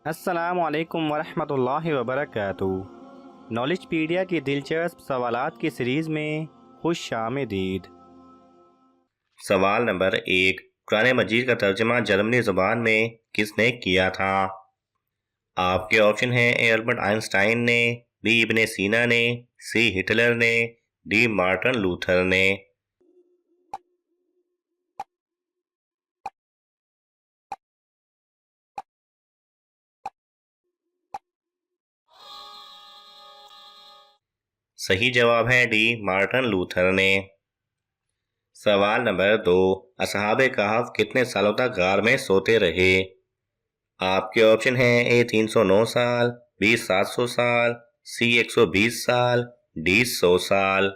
السلام علیکم ورحمۃ اللہ وبرکاتہ۔ نالج پیڈیا کی دلچسپ سوالات کی سیریز میں خوش آمدید۔ سوال نمبر 1، قرآن مجید کا ترجمہ جرمنی زبان میں کس نے کیا تھا؟ آپ کے آپشن ہیں: اے البرٹ آئنسٹائن نے، بی ابن سینا نے، سی ہٹلر نے، ڈی مارٹن لوتھر نے۔ صحیح جواب ہے ڈی مارٹن لوتھر نے۔ سوال نمبر 2، اصحاب کہف کتنے سالوں تک غار میں سوتے رہے؟ آپ کے آپشن ہیں: اے 309 سال، بی 700 سال، سی 120 سال، ڈی 100 سال۔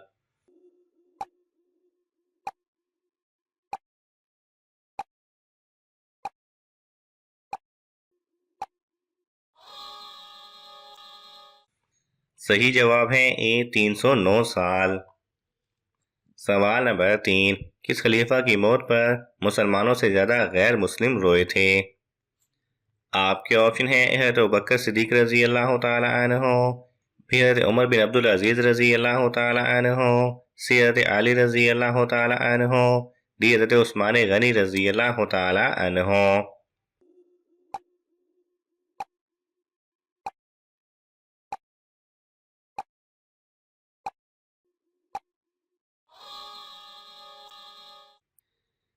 صحیح جواب ہے اے 309 سال۔ سوال نمبر 3، کس خلیفہ کی موت پر مسلمانوں سے زیادہ غیر مسلم روئے تھے؟ آپ کے آپشن ہیں: حضرت ابوبکر صدیق رضی اللہ تعالی عنہ، پھر حضرت عمر بن عبدالعزیز رضی اللہ تعالی عنہ، سی حضرت علی رضی اللہ تعالی عنہ، ڈی حضرت عثمان غنی رضی اللہ تعالی عنہ۔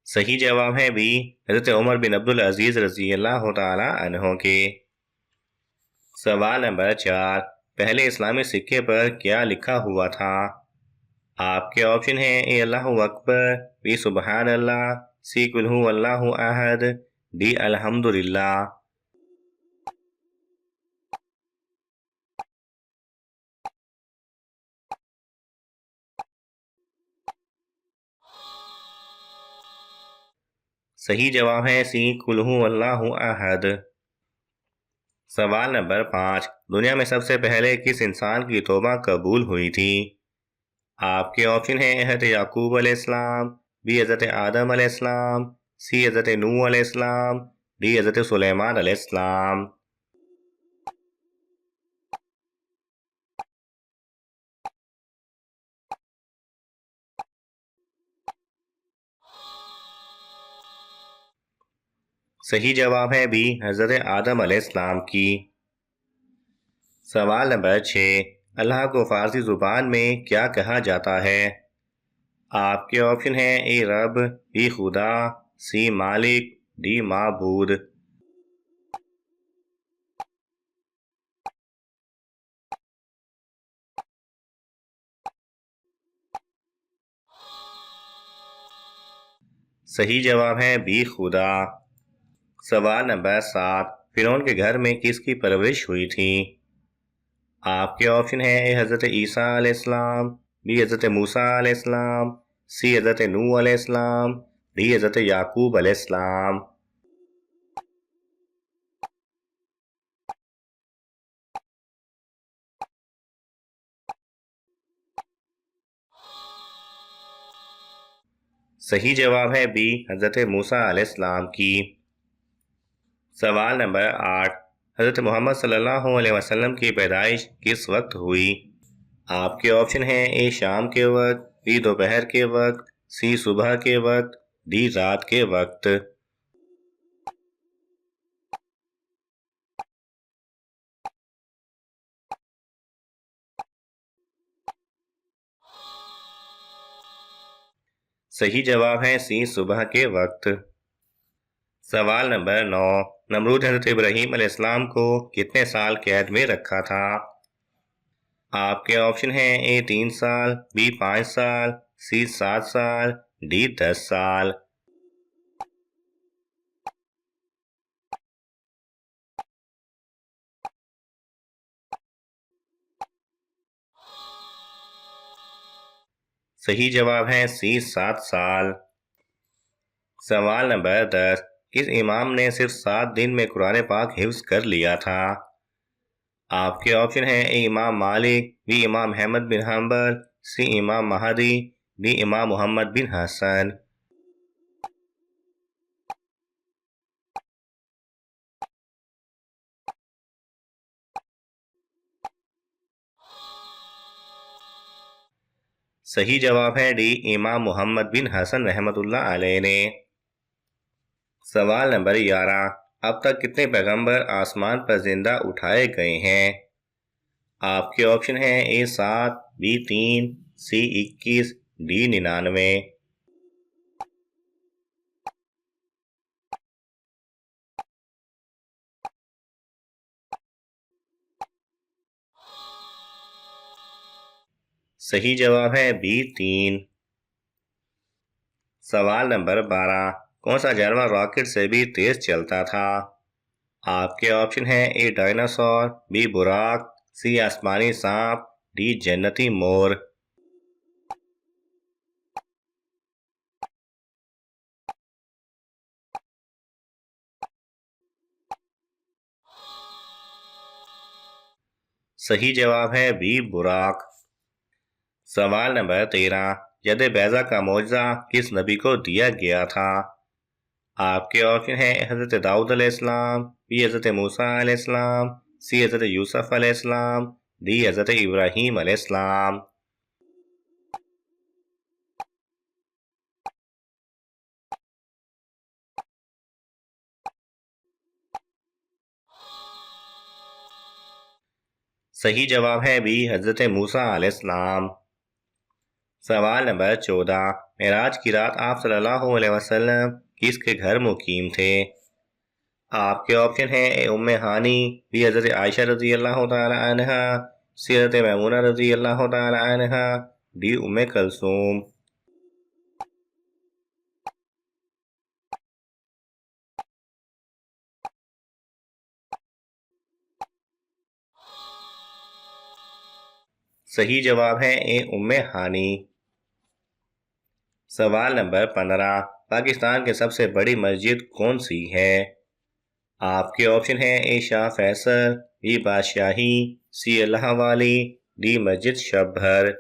صحیح جواب ہے بی حضرت عمر بن عبدالعزیز رضی اللہ تعالی عنہ کے۔ سوال نمبر 4، پہلے اسلامی سکے پر کیا لکھا ہوا تھا؟ آپ کے آپشن ہیں: اے اللہ اکبر، بی سبحان اللہ، سی قل هو اللہ احد، ڈی الحمدللہ۔ صحیح جواب ہے سی قل هو اللہ احد۔ سوال نمبر 5، دنیا میں سب سے پہلے کس انسان کی توبہ قبول ہوئی تھی؟ آپ کے آپشن ہیں: حضرت یعقوب علیہ السلام، بی حضرت آدم علیہ السلام، سی حضرت نوح علیہ السلام، ڈی حضرت سلیمان علیہ السلام۔ صحیح جواب ہے بی حضرت آدم علیہ السلام کی۔ سوال نمبر 6، اللہ کو فارسی زبان میں کیا کہا جاتا ہے؟ آپ کے آپشن ہیں: اے رب، بی خدا، سی مالک، ڈی معبود۔ صحیح جواب ہے بی خدا۔ سوال نمبر 7، فرعون کے گھر میں کس کی پرورش ہوئی تھی؟ آپ کے آپشن ہیں: اے حضرت عیسیٰ علیہ السلام، بی حضرت موسیٰ علیہ السلام، سی حضرت نوح علیہ السلام، ڈی حضرت یعقوب علیہ السلام۔ صحیح جواب ہے بی حضرت موسیٰ علیہ السلام کی۔ سوال نمبر 8، حضرت محمد صلی اللہ علیہ وسلم کی پیدائش کس وقت ہوئی؟ آپ کے آپشن ہیں: اے شام کے وقت، بی دوپہر کے وقت، سی صبح کے وقت، ڈی رات کے وقت۔ صحیح جواب ہے سی صبح کے وقت۔ سوال نمبر 9، نمرود حضرت ابراہیم علیہ السلام کو کتنے سال قید میں رکھا تھا؟ آپ کے آپشن ہیں: اے 3 سال، بی 5 سال، سی 7 سال، ڈی 10 سال۔ صحیح جواب ہے سی 7 سال۔ سوال نمبر 10، کس امام نے صرف 7 دن میں قرآن پاک حفظ کر لیا تھا؟ آپ کے آپشن ہیں: اے امام مالک، بی امام احمد بن حنبل، سی امام مہدی، ڈی امام محمد بن حسن۔ صحیح جواب ہے ڈی، امام محمد بن حسن رحمۃ اللہ علیہ نے۔ سوال نمبر 11، اب تک کتنے پیغمبر آسمان پر زندہ اٹھائے گئے ہیں؟ آپ کے آپشن ہیں اے 7، بی 3، سی 21، ڈی 99۔ صحیح جواب ہے بی 3۔ سوال نمبر 12، کون سا جانور راکٹ سے بھی تیز چلتا تھا؟ آپ کے آپشن ہیں اے ڈائناسور، بی براق، سی آسمانی سانپ، ڈی جنتی مور۔ صحیح جواب ہے بی براق۔ سوال نمبر 13، ید بیضا کا معجزہ کس نبی کو دیا گیا تھا؟ آپ کے آپشن ہیں حضرت داؤد علیہ السلام، بی حضرت موسیٰ علیہ السلام، سی حضرت یوسف علیہ السلام، ڈی حضرت ابراہیم علیہ السلام۔ صحیح جواب ہے بی حضرت موسیٰ علیہ السلام۔ سوال نمبر 14، معراج کی رات آپ صلی اللہ علیہ وسلم کس کے گھر مقیم تھے؟ آپ کے آپشن ہیں اے ام ہانی، بی حضرت عائشہ رضی اللہ تعالی عنہ، سی حضرت میمونہ رضی اللہ تعالی عنہ، ڈی ام کلثوم۔ صحیح جواب ہے اے ام ہانی۔ سوال نمبر 15، پاکستان کی سب سے بڑی مسجد کون سی ہے؟ آپ کے آپشن ہیں اے شاہ فیصل، بی بادشاہی، سی اللہ والی، ڈی مسجد شب بھر۔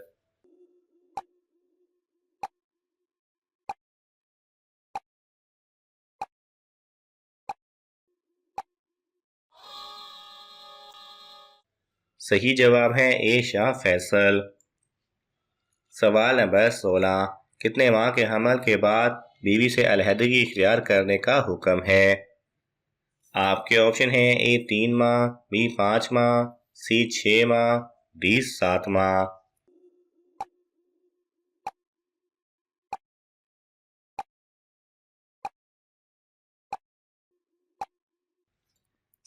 صحیح جواب ہے اے شاہ فیصل۔ سوال نمبر 16، کتنے ماہ کے حمل کے بعد بیوی سے علیحدگی اختیار کرنے کا حکم ہے؟ آپ کے آپشن ہیں اے 3 ماہ، بی 5 ماہ، سی 6 ماہ، ڈی 7 ماہ۔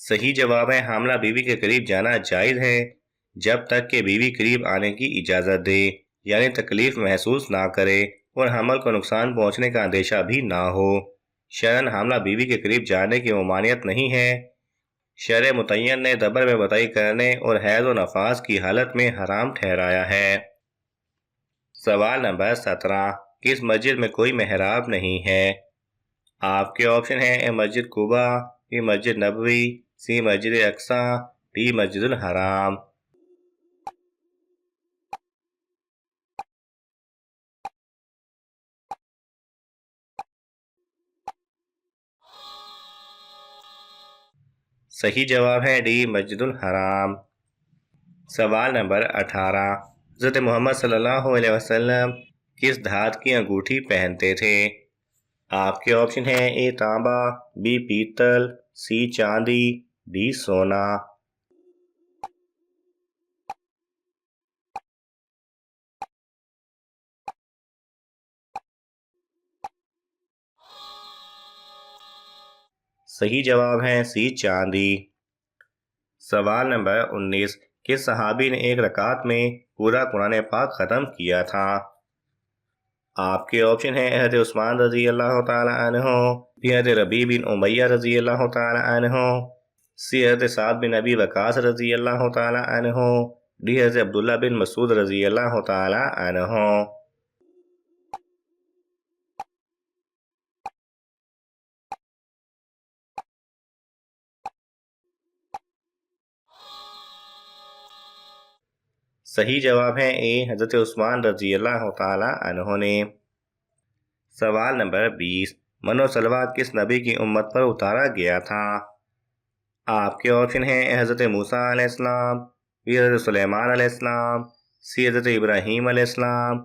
صحیح جواب ہے حاملہ بیوی کے قریب جانا جائز ہے جب تک کہ بیوی قریب آنے کی اجازت دے، یعنی تکلیف محسوس نہ کرے اور حمل کو نقصان پہنچنے کا اندیشہ بھی نہ ہو۔ شرعاً حاملہ بیوی کے قریب جانے کی ممانعت نہیں ہے۔ شرع متعین نے دبر میں بتائی کرنے اور حیض و نفاس کی حالت میں حرام ٹھہرایا ہے۔ سوال نمبر 17، کس مسجد میں کوئی محراب نہیں ہے؟ آپ کے آپشن ہیں اے مسجد Quba, be Masjid Nabawi, C Masjid Aqsa, D مسجد الحرام۔ صحیح جواب ہے ڈی مسجد الحرام۔ سوال نمبر 18، حضرت محمد صلی اللہ علیہ وسلم کس دھات کی انگوٹھی پہنتے تھے؟ آپ کے آپشن ہیں اے تانبا، بی پیتل، سی چاندی، ڈی سونا۔ صحیح جواب ہے سی چاندی۔ سوال نمبر 19، کس صحابی نے ایک رکعت میں پورا قرآن پاک ختم کیا تھا؟ آپ کے آپشن ہیں حضرت عثمان رضی اللہ تعالی عنہ، بی حضرت ربیع بن امیہ رضی اللہ تعالی عنہ، سی حضرت سعد بن ابی وقاص رضی اللہ تعالی عنہ، ڈی حضرت عبداللہ بن مسعود رضی اللہ تعالی عنہ۔ صحیح جواب ہے اے حضرت عثمان رضی اللہ تعالی عنہ نے۔ سوال نمبر 20، من و سلویٰ کس نبی کی امت پر اتارا گیا تھا؟ آپ کے آپشن ہیں حضرت موسیٰ علیہ السلام، بی حضرت سلیمان علیہ السلام، سی حضرت ابراہیم علیہ السلام،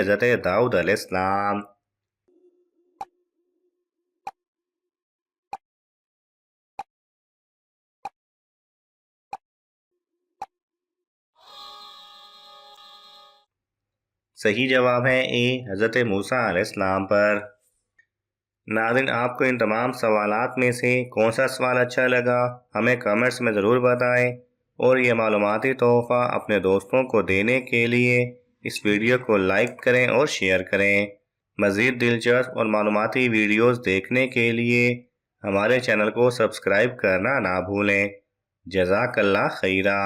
حضرت داؤد علیہ السلام۔ صحیح جواب ہے اے حضرت موسیٰ علیہ السلام پر۔ ناظرین، آپ کو ان تمام سوالات میں سے کون سا سوال اچھا لگا ہمیں کمنٹس میں ضرور بتائیں، اور یہ معلوماتی تحفہ اپنے دوستوں کو دینے کے لیے اس ویڈیو کو لائک کریں اور شیئر کریں۔ مزید دلچسپ اور معلوماتی ویڈیوز دیکھنے کے لیے ہمارے چینل کو سبسکرائب کرنا نہ بھولیں۔ جزاک اللہ خیرہ۔